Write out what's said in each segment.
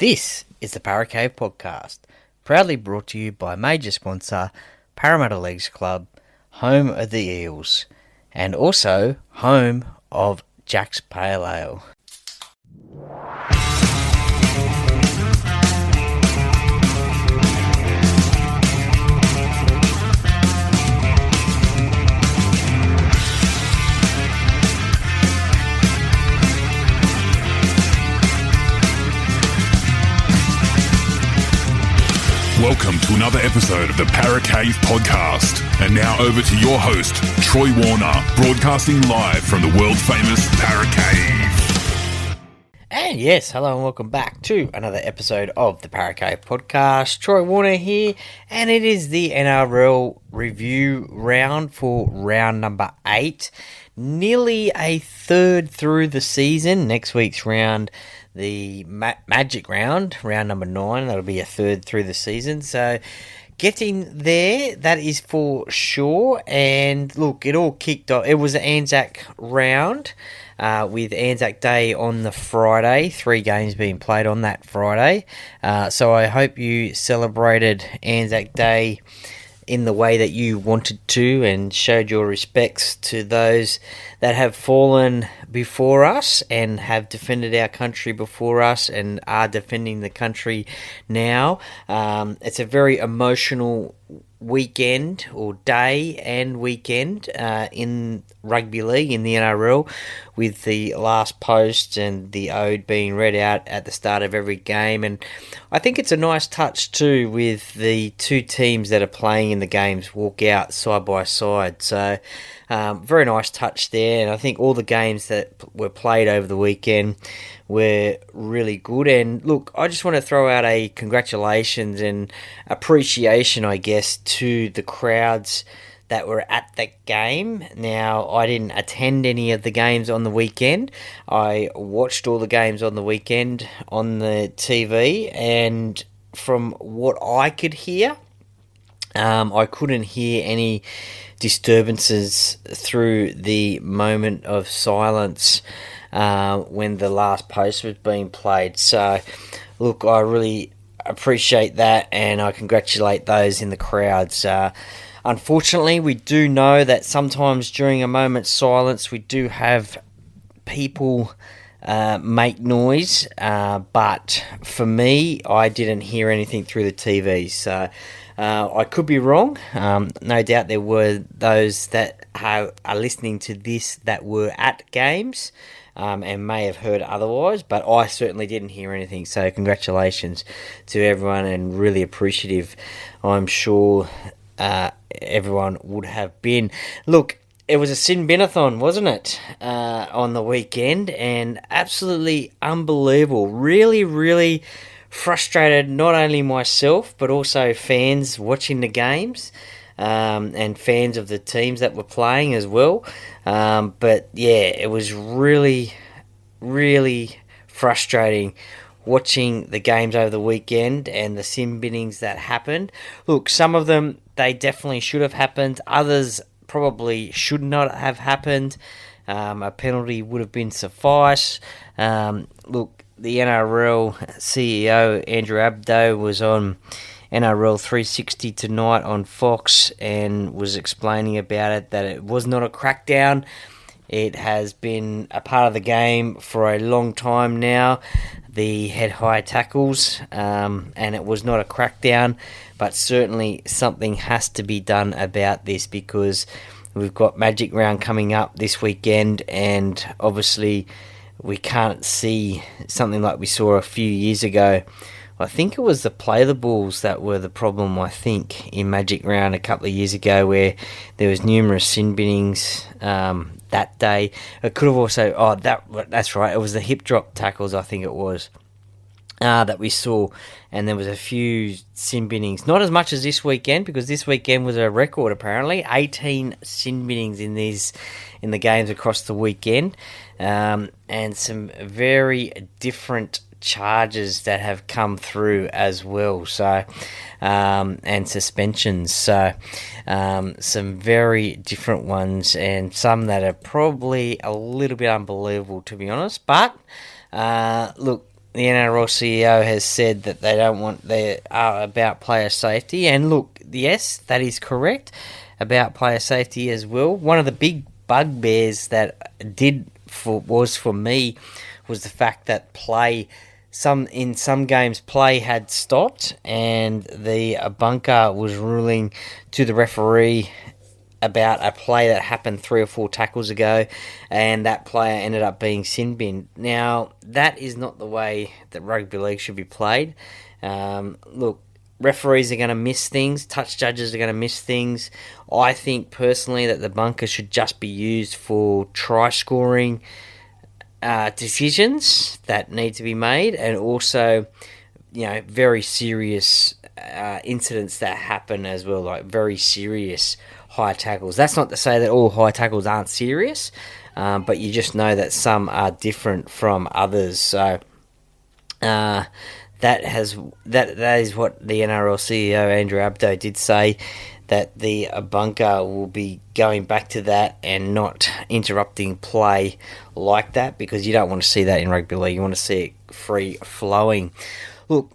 This is the Paracave Podcast, proudly brought to you by major sponsor Parramatta Leagues Club, home of the Eels, and also home of Jack's Pale Ale. Welcome to another episode of the Paracave Podcast. And now over to your host, Troy Warner, broadcasting live from the world-famous Paracave. And yes, hello and welcome back to another episode of the Paracave Podcast. Troy Warner here, and it is the NRL review round for round number 8. Nearly a third through the season. Next week's round, the Magic Round, round number 9, that'll be a third through the season. So getting there, that is for sure. And look, it all kicked off. It was an Anzac Round with Anzac Day on the Friday. 3 games being played on that Friday. So I hope you celebrated Anzac Day in the way that you wanted to and showed your respects to those that have fallen before us and have defended our country before us and are defending the country now. It's a very emotional weekend or day and weekend in rugby league in the NRL, with the last post and the ode being read out at the start of every game. And I think it's a nice touch too, with the two teams that are playing in the games walk out side by side. So very nice touch there. And I think all the games that were played over the weekend were really good. And look, I just want to throw out a congratulations and appreciation, I guess, to the crowds that were at that game. Now, I didn't attend any of the games on the weekend. I watched all the games on the weekend on the TV, and from what I could hear, I couldn't hear any disturbances through the moment of silence when the last post was being played. So, look, I really appreciate that, and I congratulate those in the crowds. Unfortunately, we do know that sometimes during a moment's silence, we do have people make noise, but for me, I didn't hear anything through the TV. So I could be wrong. No doubt there were those that are listening to this that were at games and may have heard otherwise, but I certainly didn't hear anything. So congratulations to everyone, and really appreciative. I'm sure everyone would have been. Look, it was a sin binathon, wasn't it, on the weekend, and absolutely unbelievable. Really, really frustrated not only myself but also fans watching the games, and fans of the teams that were playing as well. But yeah, it was really, really frustrating watching the games over the weekend and the sin binnings that happened. Look, some of them, they definitely should have happened. Others probably should not have happened. A penalty would have been suffice. Look, the NRL CEO, Andrew Abdo, was on NRL 360 tonight on Fox and was explaining about it, that it was not a crackdown. It has been a part of the game for a long time now, the head-high tackles, and it was not a crackdown, but certainly something has to be done about this, because we've got Magic Round coming up this weekend, and obviously we can't see something like we saw a few years ago. I think it was the Play the Bulls that were the problem, I think, in Magic Round a couple of years ago, where there was numerous sin binnings that day. It could have also... that's right, it was the hip drop tackles, I think it was, that we saw, and there was a few sin binnings. Not as much as this weekend, because this weekend was a record, apparently. 18 sin binnings in the games across the weekend, and some very different charges that have come through as well, so and suspensions, so some very different ones, and some that are probably a little bit unbelievable, to be honest. But look, the NRL CEO has said that they don't want about player safety. And look, yes, that is correct about player safety as well. One of the big bugbears that was for me was the fact that in some games play had stopped, and the bunker was ruling to the referee about a play that happened 3 or 4 tackles ago, and that player ended up being sin binned. Now, that is not the way that rugby league should be played. Look, referees are going to miss things, touch judges are going to miss things. I think personally that the bunker should just be used for try scoring decisions that need to be made, and also, very serious incidents that happen as well, like very serious high tackles. That's not to say that all high tackles aren't serious, but you just know that some are different from others. So that is what the NRL CEO Andrew Abdo did say, that the bunker will be going back to that and not interrupting play like that, because you don't want to see that in rugby league. You want to see it free flowing. Look,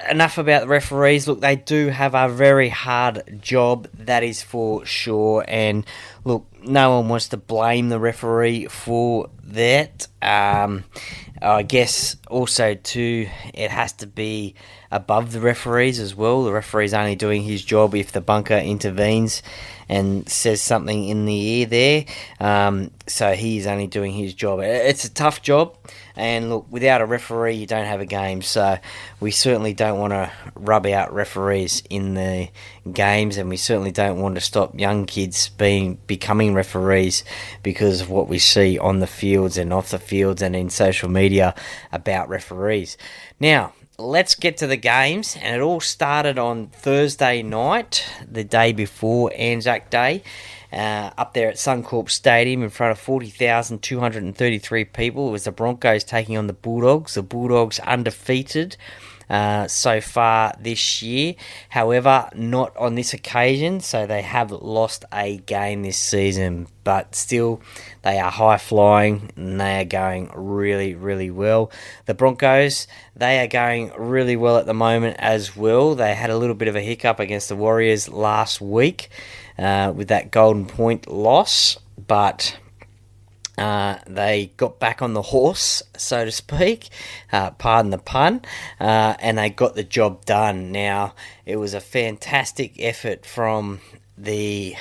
enough about the referees. Look, they do have a very hard job, that is for sure. And look, no one wants to blame the referee for that. I guess also too, it has to be above the referees as well. The referee's only doing his job if the bunker intervenes and says something in the ear there. So he's only doing his job. It's a tough job, and look, without a referee you don't have a game, so we certainly don't want to rub out referees in the games, and we certainly don't want to stop young kids becoming referees because of what we see on the fields and off the fields and in social media about referees. Now, let's get to the games, and it all started on Thursday night, the day before Anzac Day, up there at Suncorp Stadium in front of 40,233 people. It was the Broncos taking on the Bulldogs. The Bulldogs undefeated so far this year, however, not on this occasion, so they have lost a game this season, but still they are high flying and they are going really, really well. The Broncos, they are going really well at the moment as well. They had a little bit of a hiccup against the Warriors last week with that Golden Point loss, but they got back on the horse, so to speak, pardon the pun, and they got the job done. Now, it was a fantastic effort from the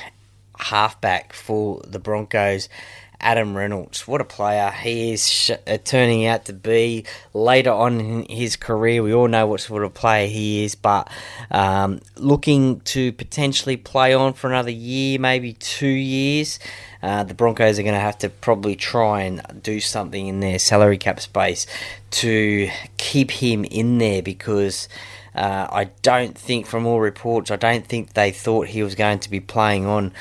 halfback for the Broncos, Adam Reynolds. What a player he is turning out to be later on in his career. We all know what sort of player he is, but looking to potentially play on for another year, maybe 2 years. The Broncos are going to have to probably try and do something in their salary cap space to keep him in there, because I don't think, from all reports, I don't think they thought he was going to be playing on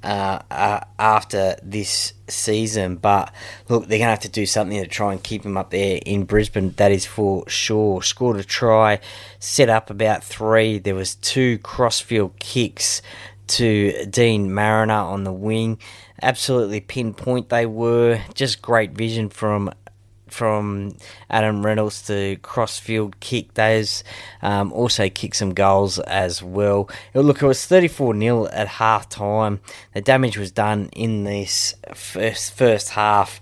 after this season. But look, they're going to have to do something to try and keep him up there in Brisbane, that is for sure. Scored a try, set up about 3. There was 2 crossfield kicks to Dean Mariner on the wing. Absolutely pinpoint they were. Just great vision from Adam Reynolds to crossfield kick those. Also kicked some goals as well. Look, it was 34-0 at half time. The damage was done in this first half.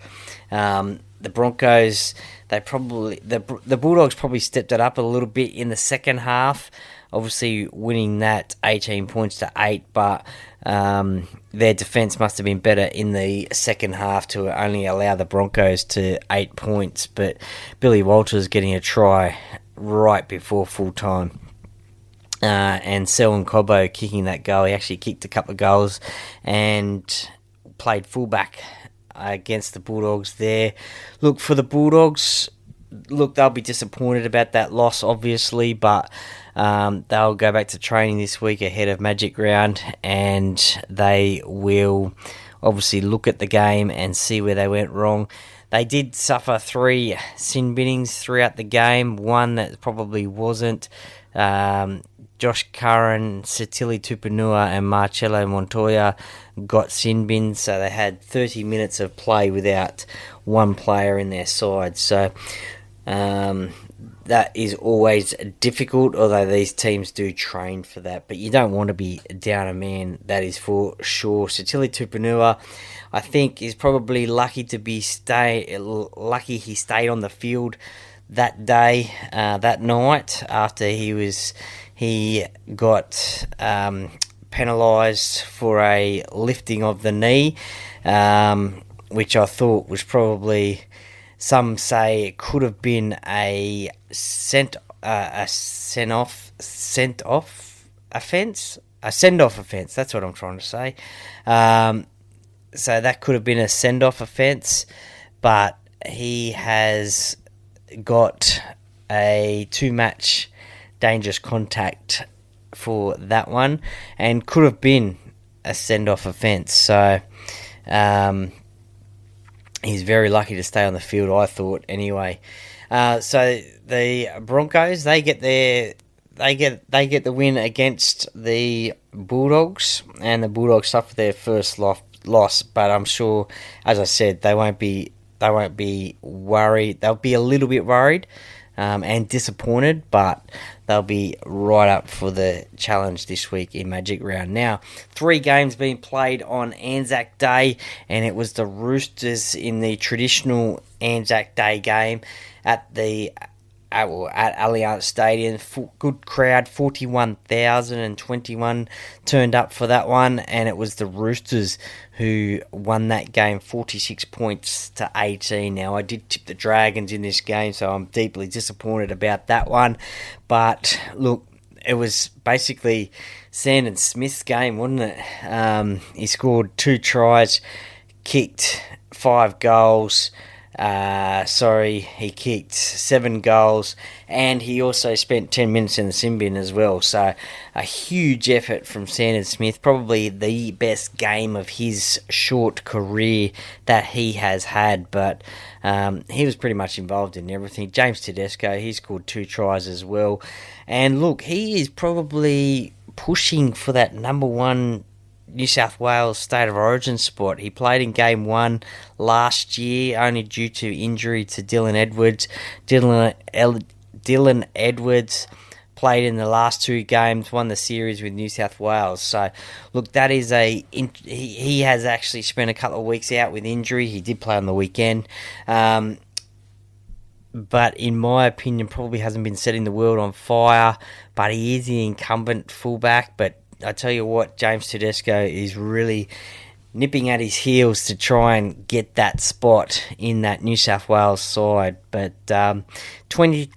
The Broncos, the Bulldogs probably stepped it up a little bit in the second half, obviously winning that 18 points to 8, but their defence must have been better in the second half to only allow the Broncos to 8 points. But Billy Walters getting a try right before full time. And Selwyn Cobbo kicking that goal. He actually kicked a couple of goals and played fullback against the Bulldogs there. Look, for the Bulldogs, they'll be disappointed about that loss, obviously, but they'll go back to training this week ahead of Magic Round, and they will obviously look at the game and see where they went wrong. They did suffer 3 sin binnings throughout the game, one that probably wasn't. Josh Curran, Satili Tupanua and Marcelo Montoya got sin bins, so they had 30 minutes of play without one player in their side. So that is always difficult, although these teams do train for that. But you don't want to be down a man, that is for sure. So Tilly Tupanua, I think, is probably lucky he stayed on the field that day, that night, after he got penalised for a lifting of the knee, which I thought was probably, some say it could have been a send off offence. That's what I'm trying to say. So that could have been a send off offence, but he has got a 2-match dangerous contact for that one, and could have been a send-off offence. So he's very lucky to stay on the field, I thought. Anyway, so the Broncos, they get the win against the Bulldogs, and the Bulldogs suffer their first loss. But I'm sure, as I said, they won't be worried. They'll be a little bit worried and disappointed, but they'll be right up for the challenge this week in Magic Round. Now, 3 games being played on Anzac Day, and it was the Roosters in the traditional Anzac Day game at Allianz Stadium. Good crowd, 41,021 turned up for that one, and it was the Roosters who won that game 46 points to 18. Now, I did tip the Dragons in this game, so I'm deeply disappointed about that one. But look, it was basically Sandon Smith's game, wasn't it? He scored 2 tries, kicked 5 goals. He kicked 7 goals, and he also spent 10 minutes in the sin bin as well. So a huge effort from Sandon Smith, probably the best game of his short career that he has had. But he was pretty much involved in everything. James Tedesco, he scored 2 tries as well. And look, he is probably pushing for that number 1 New South Wales State of Origin spot. He played in Game 1 last year, only due to injury to Dylan Edwards. Dylan Edwards played in the last 2 games, won the series with New South Wales. So, look, that is he has actually spent a couple of weeks out with injury. He did play on the weekend. But in my opinion, probably hasn't been setting the world on fire. But he is the incumbent fullback. But I tell you what, James Tedesco is really nipping at his heels to try and get that spot in that New South Wales side. But 20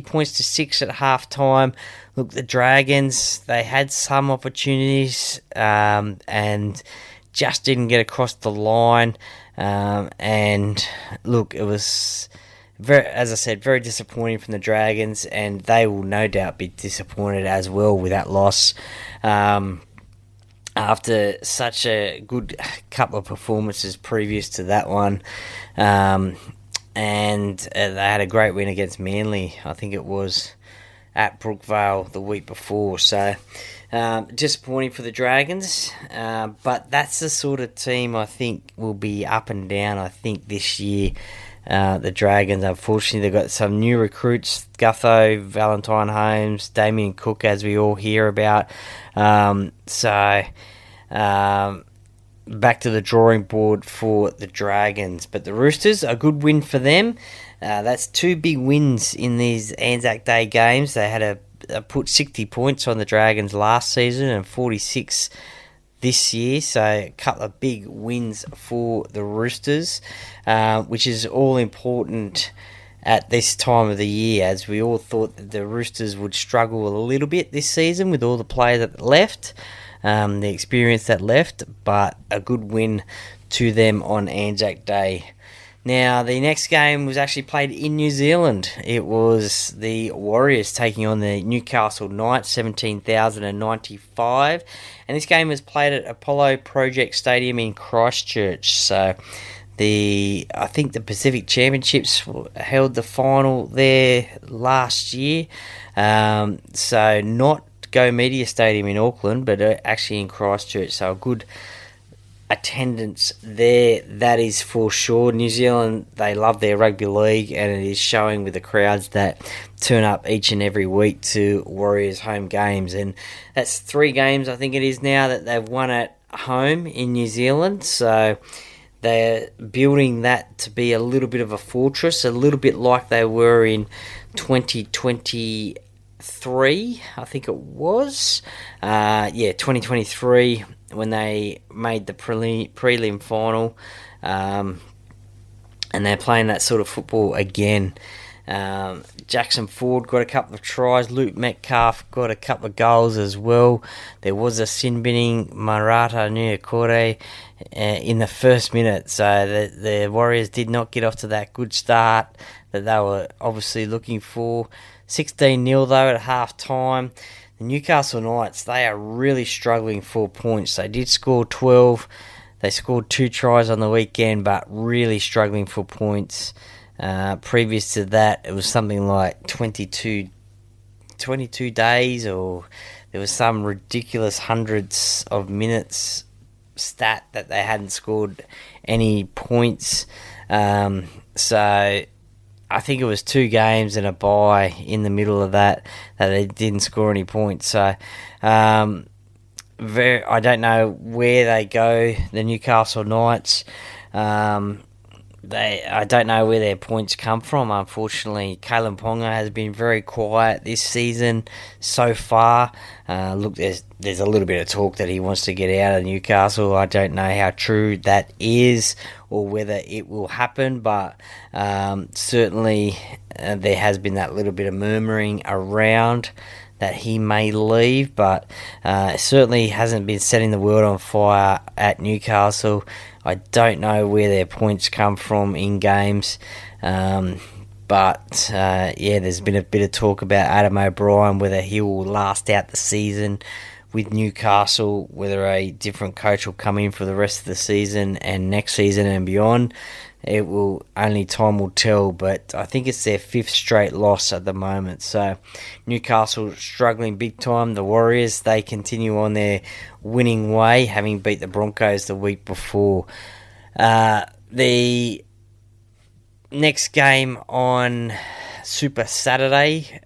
points to 6 at half-time. Look, the Dragons, they had some opportunities and just didn't get across the line. And look, it was, as I said, very disappointing from the Dragons, and they will no doubt be disappointed as well with that loss. After such a good couple of performances previous to that one. And they had a great win against Manly, I think it was, at Brookvale the week before. So disappointing for the Dragons, but that's the sort of team I think will be up and down, I think, this year. The Dragons, unfortunately, they've got some new recruits, Gutho, Valentine Holmes, Damien Cook, as we all hear about. Back to the drawing board for the Dragons. But the Roosters, a good win for them. That's 2 big wins in these Anzac Day games. They had put 60 points on the Dragons last season and 46 this year, so a couple of big wins for the Roosters, which is all important at this time of the year, as we all thought that the Roosters would struggle a little bit this season with all the players that left, the experience that left, but a good win to them on Anzac Day. Now, the next game was actually played in New Zealand. It was the Warriors taking on the Newcastle Knights, 17,095. And this game was played at Apollo Project Stadium in Christchurch. So, I think the Pacific Championships held the final there last year. So, not Go Media Stadium in Auckland, but actually in Christchurch. So, a good attendance there, that is for sure. New Zealand, they love their rugby league, and it is showing with the crowds that turn up each and every week to Warriors home games. And that's 3 games, I think it is now, that they've won at home in New Zealand. So they're building that to be a little bit of a fortress, a little bit like they were in 2023, I think it was. 2023, when they made the prelim final, and they're playing that sort of football again. Jackson Ford got a couple of tries. Luke Metcalf got a couple of goals as well. There was a sin-binning Marata Nuakore in the first minute, so the Warriors did not get off to that good start that they were obviously looking for. 16-0 though at half-time. The Newcastle Knights, they are really struggling for points. They did score 12. They scored 2 tries on the weekend, but really struggling for points. Previous to that, it was something like 22 days, or there was some ridiculous hundreds of minutes stat that they hadn't scored any points. So I think it was 2 games and a bye in the middle of that they didn't score any points. So I don't know where they go, the Newcastle Knights. I don't know where their points come from, unfortunately. Kalen Ponga has been very quiet this season so far. Look, there's a little bit of talk that he wants to get out of Newcastle. I don't know how true that is or whether it will happen, but certainly there has been that little bit of murmuring around that he may leave, but certainly hasn't been setting the world on fire at Newcastle. I don't know where their points come from in games, but there's been a bit of talk about Adam O'Brien, whether he will last out the season with Newcastle, whether a different coach will come in for the rest of the season and next season and beyond. Only time will tell, but I think it's their 5th straight loss at the moment. So Newcastle struggling big time. The Warriors, they continue on their winning way, having beat the Broncos the week before. The next game on Friday,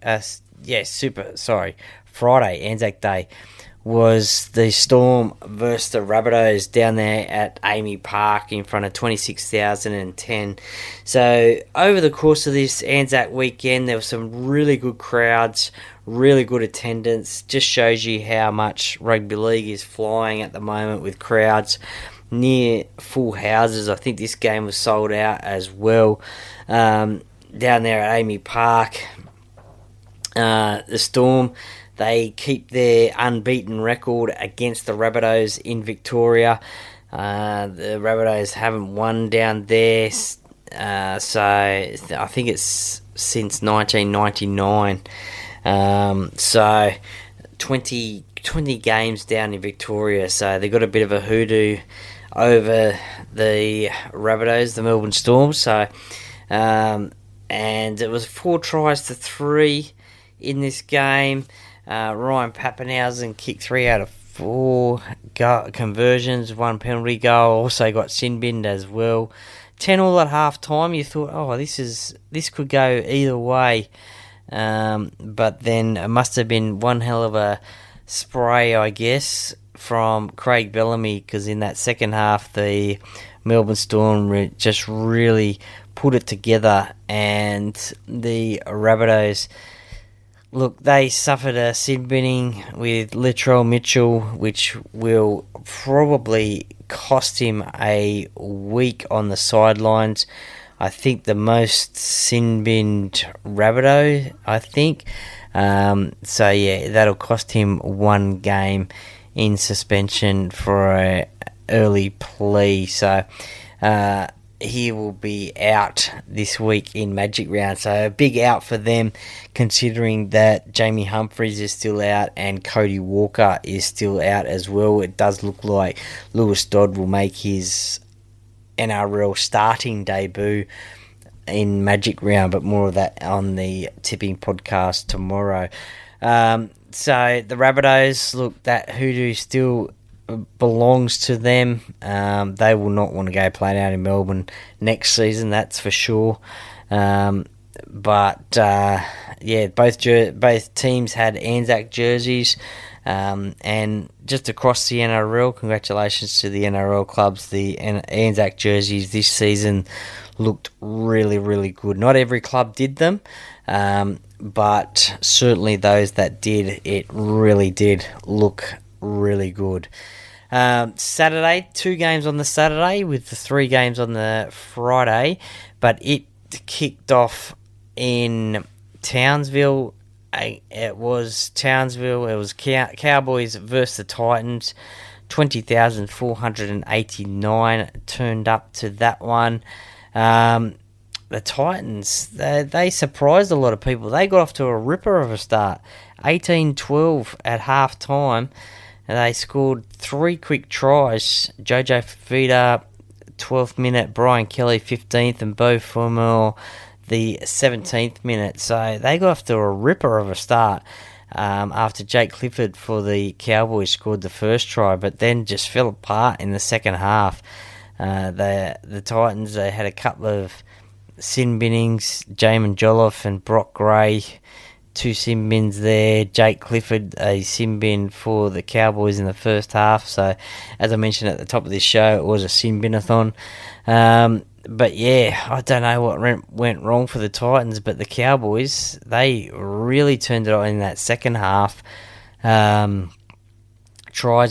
Anzac Day, was the Storm versus the Rabbitohs down there at Amy Park in front of 26,010. So over the course of this Anzac weekend, there were some really good crowds, really good attendance. Just shows you how much rugby league is flying at the moment with crowds near full houses. I think this game was sold out as well down there at Amy Park. The Storm, they keep their unbeaten record against the Rabbitohs in Victoria. The Rabbitohs haven't won down there, so I think it's since 1999. So 20 games down in Victoria, so they got a bit of a hoodoo over the Rabbitohs, the Melbourne Storm. So, and it was 4 tries to 3 in this game. Ryan Pappenhausen kicked 3 out of 4 conversions, 1 penalty goal. Also got sin-binned as well. 10-all at half time. You thought, this could go either way, but then it must have been one hell of a spray, I guess, from Craig Bellamy, because in that second half the Melbourne Storm just really put it together, and the Rabbitohs, look, they suffered a sin-binning with Latrell Mitchell, which will probably cost him a week on the sidelines. I think the most sin-binned Rabbitoh, I think. That'll cost him 1 game in suspension for an early plea. So he will be out this week in Magic Round. So a big out for them, considering that Jamie Humphries is still out and Cody Walker is still out as well. It does look like Lewis Dodd will make his NRL starting debut in Magic Round, but more of that on the Tipping podcast tomorrow. So the Rabbitohs, look, that hoodoo still belongs to them. They will not want to go play down in Melbourne next season, that's for sure. But both teams had Anzac jerseys, and just across the NRL, congratulations to the NRL clubs. The Anzac jerseys this season looked really, really good. Not every club did them, but certainly those that did, it really did look really good. Saturday, 2 games on the Saturday with the 3 games on the Friday, but it kicked off in Townsville. It was Cowboys versus the Titans. 20,489 turned up to that one. The Titans, they surprised a lot of people. They got off to a ripper of a start. 18-12 at half time. And they scored 3 quick tries. Jojo Fafita, 12th minute. Brian Kelly, 15th. And Beau Fermor, the 17th minute. So they got off to a ripper of a start after Jake Clifford for the Cowboys scored the first try, but then just fell apart in the second half. The Titans, they had a couple of sin binnings. Jamin Joliffe and Brock Gray, 2 sin bins there. Jake Clifford, a sin bin for the Cowboys in the first half. So, as I mentioned at the top of this show, it was a sin bin-a-thon. But yeah, I don't know what went wrong for the Titans, but the Cowboys, they really turned it on in that second half. Tries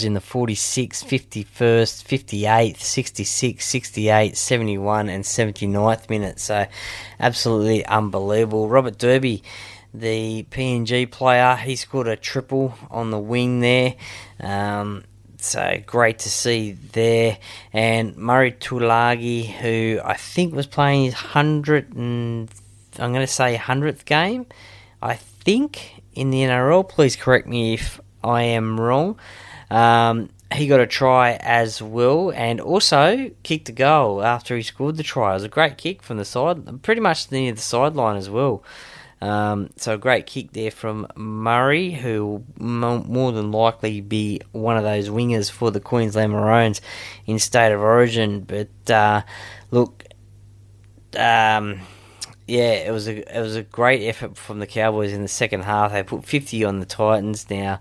in the 46th, 51st, 58th, 66th, 68th, 71 and 79th minute. So absolutely unbelievable. Robert Derby, the PNG player, he scored a triple on the wing there. So great to see there. And Murray Tulagi, who I think was playing his 100th game, I think, in the NRL. Please correct me if I am wrong. He got a try as well, and also kicked a goal after he scored the try. It was a great kick from the side, pretty much near the sideline as well. So a great kick there from Murray, who will more than likely be one of those wingers for the Queensland Maroons in State of Origin. But it was a great effort from the Cowboys in the second half. They put 50 on the Titans. Now,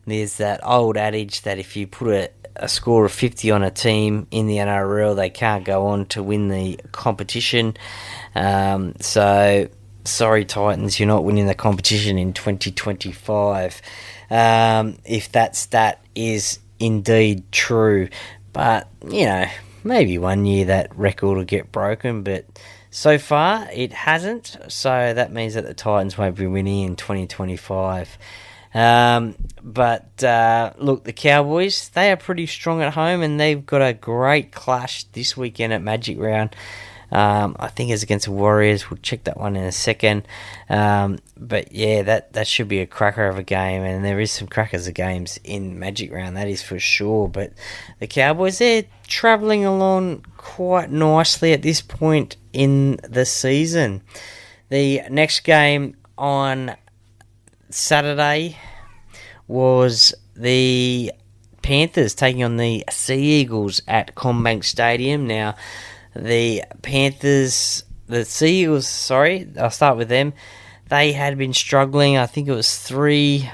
there's that old adage that if you put a score of 50 on a team in the NRL, they can't go on to win the competition. So, sorry Titans, you're not winning the competition in 2025. If that stat is indeed true. But, maybe one year that record will get broken, but so far it hasn't. So that means that the Titans won't be winning in 2025. But the Cowboys, they are pretty strong at home, and they've got a great clash this weekend at Magic Round. I think it's against the Warriors. We'll check that one in a second. But yeah, that should be a cracker of a game, and there is some crackers of games in Magic Round, that is for sure. But the Cowboys, they're travelling along quite nicely at this point in the season. The next game on Saturday was the Panthers taking on the Sea Eagles at CommBank Stadium. Now, the Sea Eagles, I'll start with them. They had been struggling. I think it was 3,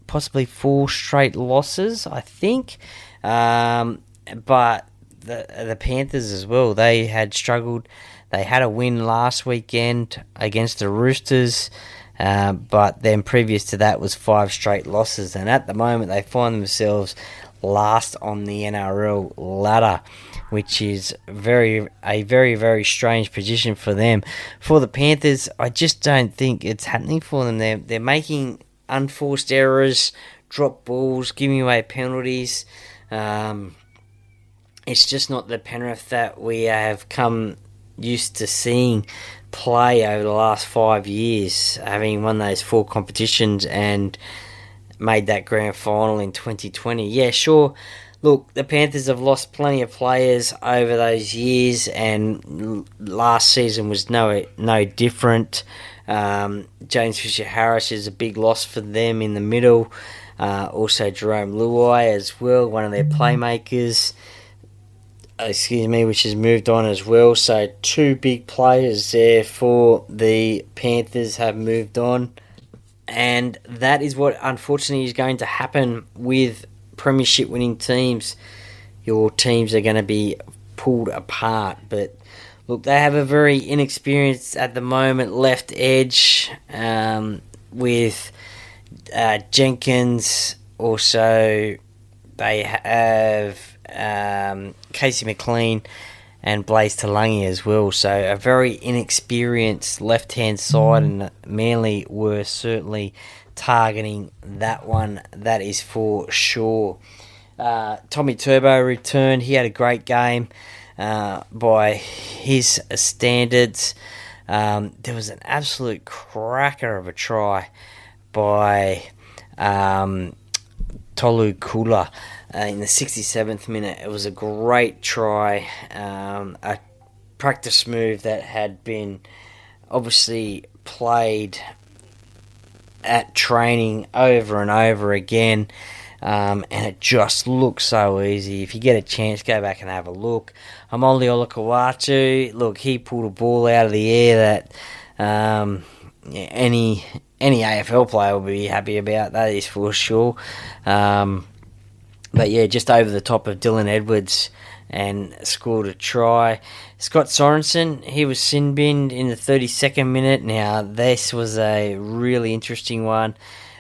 possibly 4 straight losses, I think. But the Panthers as well, they had struggled. They had a win last weekend against the Roosters, but then previous to that was 5 straight losses. And at the moment, they find themselves last on the NRL ladder, which is a very, very strange position for them. For the Panthers, I just don't think it's happening for them. They're making unforced errors, drop balls, giving away penalties. It's just not the Penrith that we have come used to seeing play over the last 5 years, having won those 4 competitions and made that grand final in 2020. Yeah, sure. Look, the Panthers have lost plenty of players over those years, and last season was no different. James Fisher-Harris is a big loss for them in the middle. Also Jerome Luai as well, one of their playmakers, which has moved on as well. So 2 big players there for the Panthers have moved on. And that is what unfortunately is going to happen with premiership winning teams. Your teams are going to be pulled apart. But look, they have a very inexperienced at the moment left edge with Jenkins. Also, they have Casey McLean and Blaze Talangi as well. So a very inexperienced left-hand side, and Manly were certainly targeting that one. That is for sure. Tommy Turbo returned. He had a great game by his standards. There was an absolute cracker of a try by Tolu Kula in the 67th minute. It was a great try, a practice move that had been obviously played at training over and over again, and it just looks so easy. If you get a chance, go back and have a look. Amoli Olakawatu, look, he pulled a ball out of the air that any AFL player will be happy about, that is for sure. But yeah, just over the top of Dylan Edwards and scored a try. Scott Sorensen, he was sin-binned in the 32nd minute. Now, this was a really interesting one.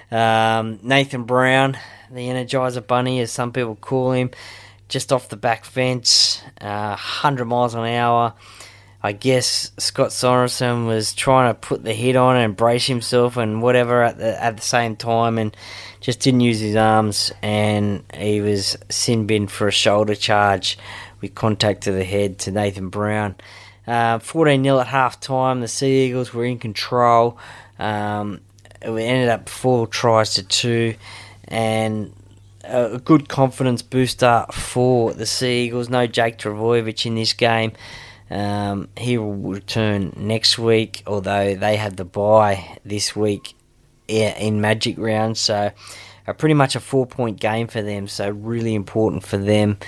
Nathan Brown, the Energizer Bunny, as some people call him, just off the back fence, 100 miles an hour. I guess Scott Sorensen was trying to put the hit on and brace himself and whatever at the same time, and just didn't use his arms, and he was sin-binned for a shoulder charge with contact to the head to Nathan Brown. 14-0 at half-time. The Sea Eagles were in control. It ended up 4 tries to 2, and a good confidence booster for the Sea Eagles. No Jake Travojevic in this game. He will return next week, although they had the bye this week in Magic Round, so pretty much a 4-point game for them, so really important for them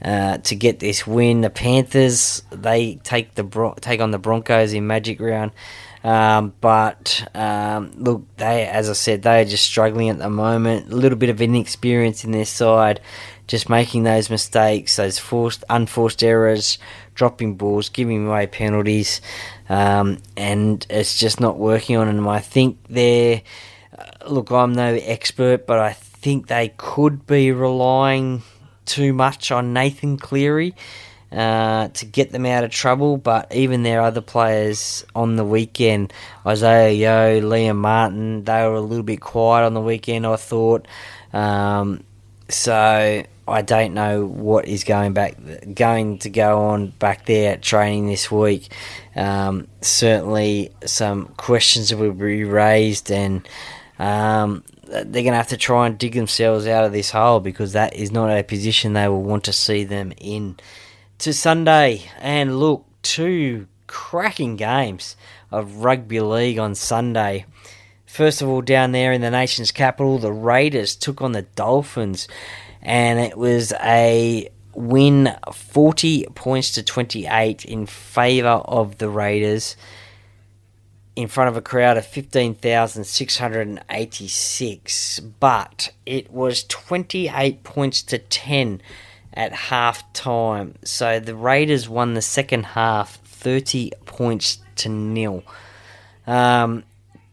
to get this win. The Panthers, they take on the Broncos in Magic Round, but look, as I said, they are just struggling at the moment. A little bit of inexperience in their side, just making those mistakes, those unforced errors, dropping balls, giving away penalties, and it's just not working on them. I think look, I'm no expert, but I think they could be relying too much on Nathan Cleary to get them out of trouble, but even their other players on the weekend, Isaiah Yeo, Liam Martin, they were a little bit quiet on the weekend, I thought. So I don't know what is going to go on back there at training this week. Certainly some questions will be raised, and they're going to have to try and dig themselves out of this hole, because that is not a position they will want to see them in. To Sunday, and look, 2 cracking games of rugby league on Sunday. First of all, down there in the nation's capital, the Raiders took on the Dolphins, and it was a win 40 points to 28 in favour of the Raiders, in front of a crowd of 15,686, but it was 28 points to 10 at half time. So the Raiders won the second half 30 points to 0.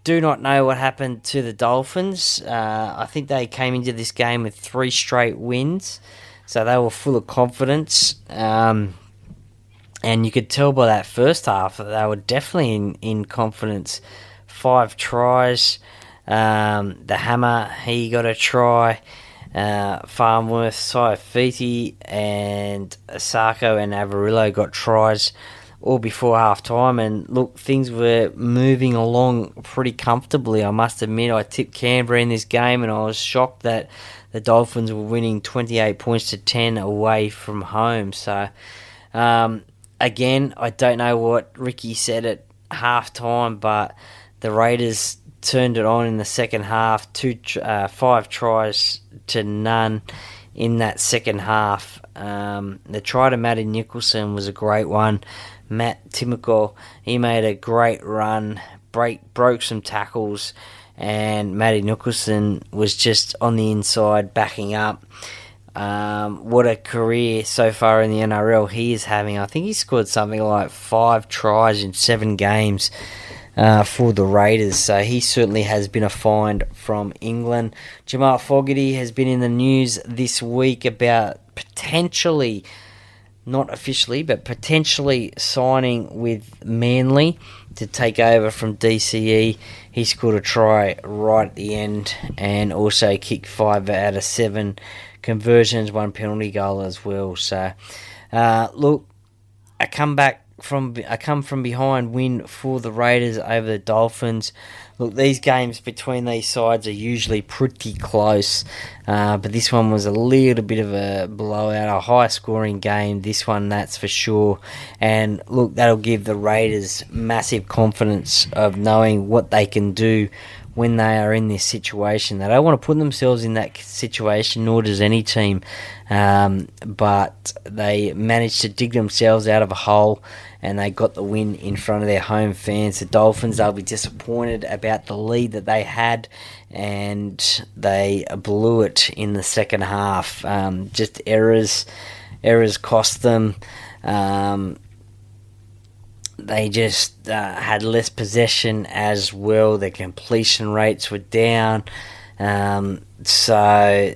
Do not know what happened to the Dolphins. I think they came into this game with 3 straight wins, so they were full of confidence. And you could tell by that first half that they were definitely in confidence. 5 tries. The Hammer, he got a try. Farmworth, Saifiti, and Asako and Avarillo got tries all before half time, and look, things were moving along pretty comfortably. I must admit, I tipped Canberra in this game, and I was shocked that the Dolphins were winning 28 points to 10 away from home. So again, I don't know what Ricky said at half time, but the Raiders turned it on in the second half. 5 tries to none in that second half. The try to Matty Nicholson was a great one. Matt Timoko, he made a great run, broke some tackles, and Matty Nicholson was just on the inside backing up. What a career so far in the NRL he is having. I think he scored something like 5 tries in 7 games for the Raiders, so he certainly has been a find from England. Jamal Fogarty has been in the news this week about potentially, not officially, but potentially signing with Manly to take over from DCE. He scored a try right at the end and also kicked 5 out of 7 conversions, 1 penalty goal as well. So, look, a come from behind win for the Raiders over the Dolphins. Look, these games between these sides are usually pretty close, but this one was a little bit of a blowout, a high-scoring game. This one, that's for sure. And look, that'll give the Raiders massive confidence of knowing what they can do when they are in this situation. They don't want to put themselves in that situation, nor does any team, but they managed to dig themselves out of a hole, and they got the win in front of their home fans. The Dolphins, they'll be disappointed about the lead that they had, and they blew it in the second half. Just errors cost them. They just had less possession as well. Their completion rates were down. So,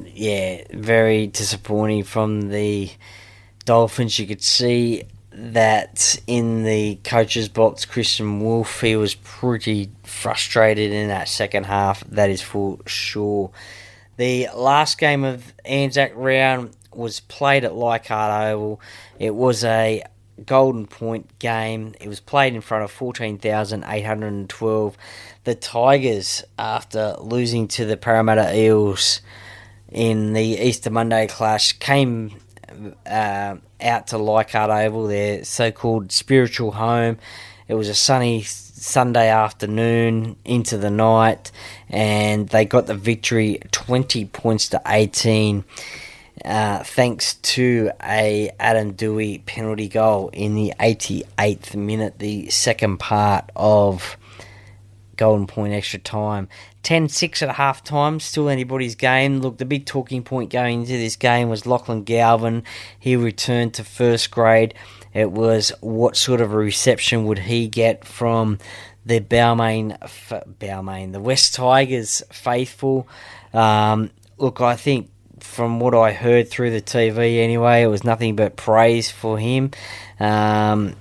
yeah, very disappointing from the Dolphins. You could see that in the coach's box, Christian Wolf, he was pretty frustrated in that second half. That is for sure. The last game of Anzac Round was played at Leichhardt Oval. It was a Golden Point game. It was played in front of 14,812. The Tigers, after losing to the Parramatta Eels in the Easter Monday clash, came out to Leichhardt Oval, their so-called spiritual home. It was a sunny Sunday afternoon into the night, and they got the victory 20 points to 18. Thanks to a Adam Dewey penalty goal in the 88th minute, the second part of Golden Point extra time. 10-6 at half time, still anybody's game. Look, the big talking point going into this game was Lachlan Galvin. He returned to first grade. It was what sort of a reception would he get from the the West Tigers faithful. Look, I think from what I heard through the TV anyway, it was nothing but praise for him. I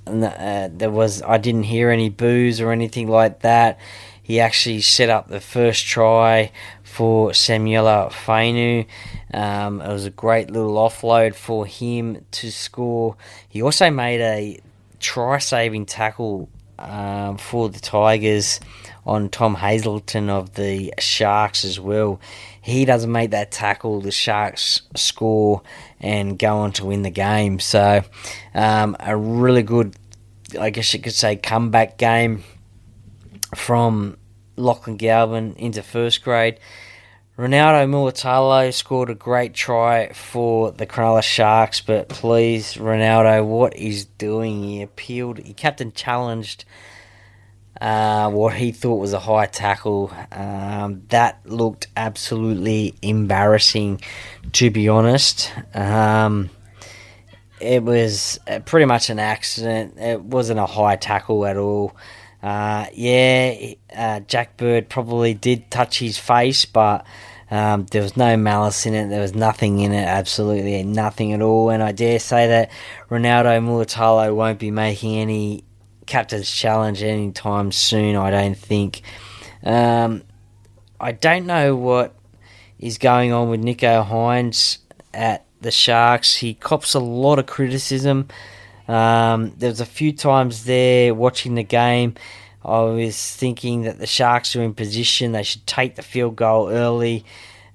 didn't hear any boos or anything like that. He actually set up the first try for Samuela Fainu. It was a great little offload for him to score. He also made a try-saving tackle for the Tigers on Tom Hazelton of the Sharks as well. He doesn't make that tackle, the Sharks score and go on to win the game. So a really good, I guess you could say, comeback game from Lachlan Galvin into first grade. Ronaldo Mulatalo scored a great try for the Cronulla Sharks, but please, Ronaldo, what he's doing? He captain challenged what he thought was a high tackle. That looked absolutely embarrassing, to be honest. It was pretty much an accident. It wasn't a high tackle at all. Jack Bird probably did touch his face, but there was no malice in it. There was nothing in it, absolutely nothing at all. And I dare say that Ronaldo Mulatalo won't be making any captain's challenge anytime soon, I don't think. I don't know what is going on with Nico Hines at the Sharks. He cops a lot of criticism. There was a few times there watching the game I was thinking that the Sharks are in position. They should take the field goal early.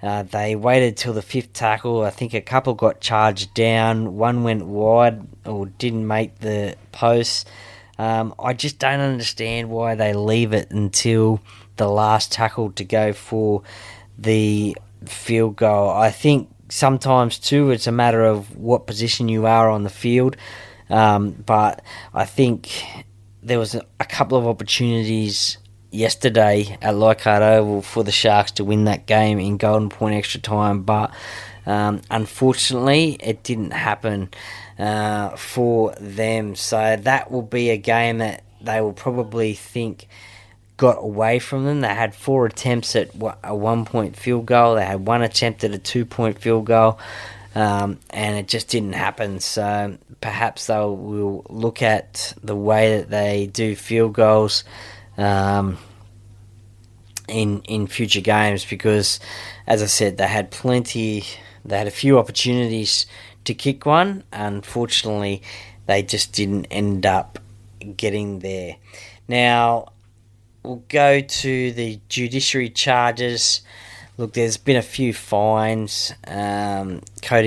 They waited till the fifth tackle. I think a couple got charged down. One went wide or didn't make the post. I just don't understand why they leave it until the last tackle to go for the field goal. I think sometimes too it's a matter of what position you are on the field, but I think there was a couple of opportunities yesterday at Leichhardt Oval for the Sharks to win that game in golden point extra time, but unfortunately it didn't happen for them. So that will be a game that they will probably think got away from them. They had 4 attempts at a 1-point field goal. They had 1 attempt at a 2-point field goal, and it just didn't happen. So perhaps they will look at the way that they do field goals in future games, because, as I said, they had a few opportunities to kick one. Unfortunately, they just didn't end up getting there. Now, we'll go to the judiciary charges. Look, there's been a few fines. Cody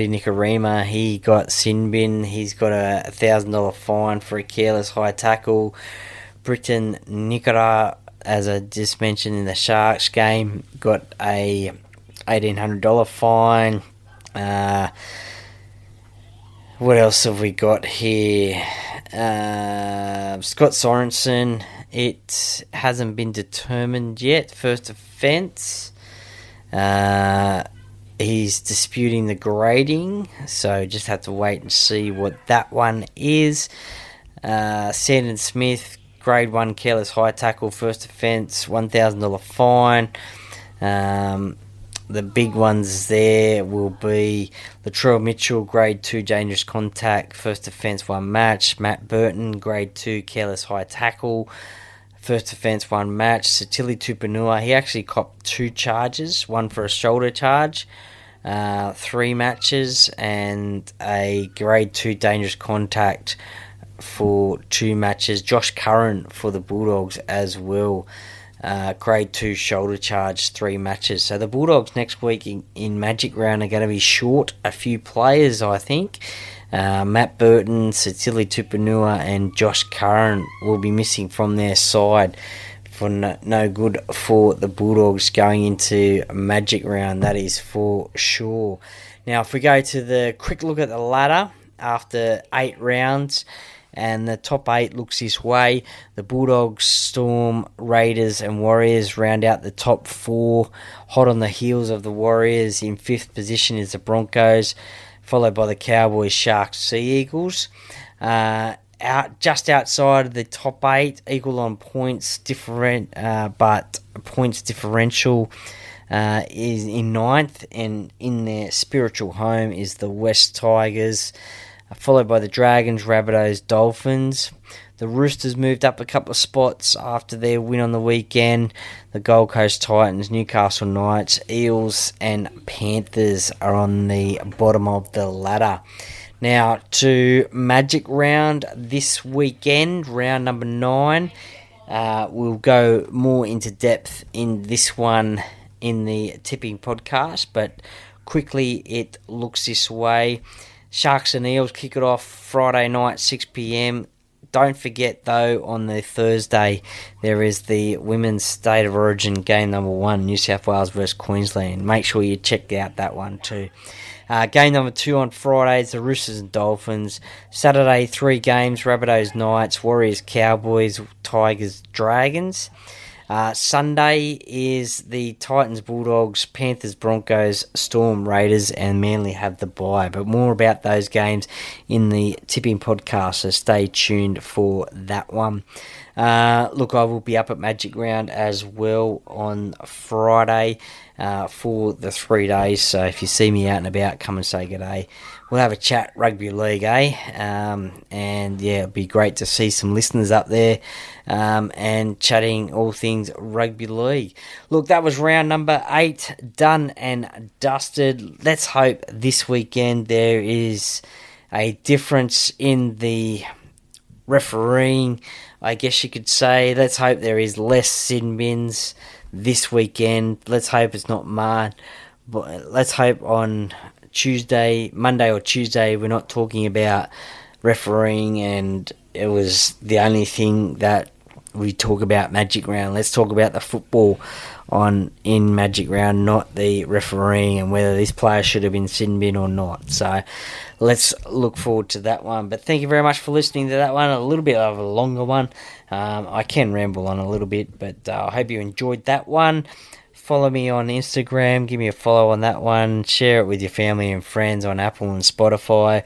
Nikorima, he got sin bin. He's got a $1,000 fine for a careless high tackle. Britton Nikora, as I just mentioned in the Sharks game, got a $1,800 fine. What else have we got here? Scott Sorensen, it hasn't been determined yet. First offence. He's disputing the grading, so just have to wait and see what that one is. Sandon Smith, grade 1 careless high tackle, first offence, $1,000 fine. The big ones there will be Latrell Mitchell, grade 2 dangerous contact, first offence, 1 match. Matt Burton, grade 2 careless high tackle, first offence, 1 match. Satili Tupanua, he actually copped 2 charges, 1 for a shoulder charge, 3 matches, and a grade 2 dangerous contact for 2 matches. Josh Curran for the Bulldogs as well. Grade 2 shoulder charge, 3 matches. So the Bulldogs next week in Magic Round are going to be short a few players, I think. Matt Burton, Satili Tupanua and Josh Curran will be missing from their side for no good for the Bulldogs going into Magic Round, that is for sure. Now, if we go to the quick look at the ladder after 8 rounds, and the top 8 looks this way. The Bulldogs, Storm, Raiders and Warriors round out the top 4. Hot on the heels of the Warriors. In 5th position is the Broncos, followed by the Cowboys, Sharks, Sea Eagles. Just outside of the top 8, equal on points, but points differential is in 9th, and in their spiritual home is the West Tigers, followed by the Dragons, Rabbitohs, Dolphins. The Roosters moved up a couple of spots after their win on the weekend. The Gold Coast Titans, Newcastle Knights, Eels and Panthers are on the bottom of the ladder. Now to Magic Round this weekend, round number 9. We'll go more into depth in this one in the tipping podcast, but quickly it looks this way. Sharks and Eels kick it off Friday night, 6 p.m. Don't forget, though, on the Thursday, there is the Women's State of Origin game number 1, New South Wales versus Queensland. Make sure you check out that one too. Game number 2 on Friday is the Roosters and Dolphins. Saturday, 3 games, Rabbitohs Knights, Warriors Cowboys, Tigers Dragons. Sunday is the Titans Bulldogs, Panthers Broncos, Storm Raiders, and Manly have the bye. But more about those games in the tipping podcast, so stay tuned for that one. Look, I will be up at Magic Round as well on Friday for the 3 days. So if you see me out and about, come and say g'day. We'll have a chat rugby league, and yeah, it'd be great to see some listeners up there and chatting all things rugby league. Look, that was round number 8 done and dusted. Let's hope this weekend there is a difference in the refereeing, I guess you could say. Let's hope there is less sin bins this weekend. Let's hope it's not marred. But let's hope on Monday or Tuesday, we're not talking about refereeing and it was the only thing that we talk about Magic Round. Let's talk about the football in Magic Round, not the refereeing and whether this player should have been sin bin or not. So let's look forward to that one. But thank you very much for listening to that one. A little bit of a longer one. I can ramble on a little bit, but I hope you enjoyed that one. Follow me on Instagram. Give me a follow on that one. Share it with your family and friends on Apple and Spotify.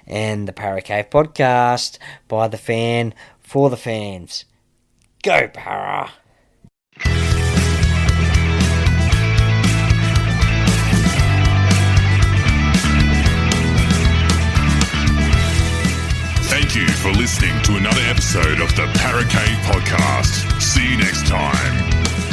And the Para Cave podcast, by the fan, for the fans. Go Para! Thank you for listening to another episode of the Para Cave podcast. See you next time.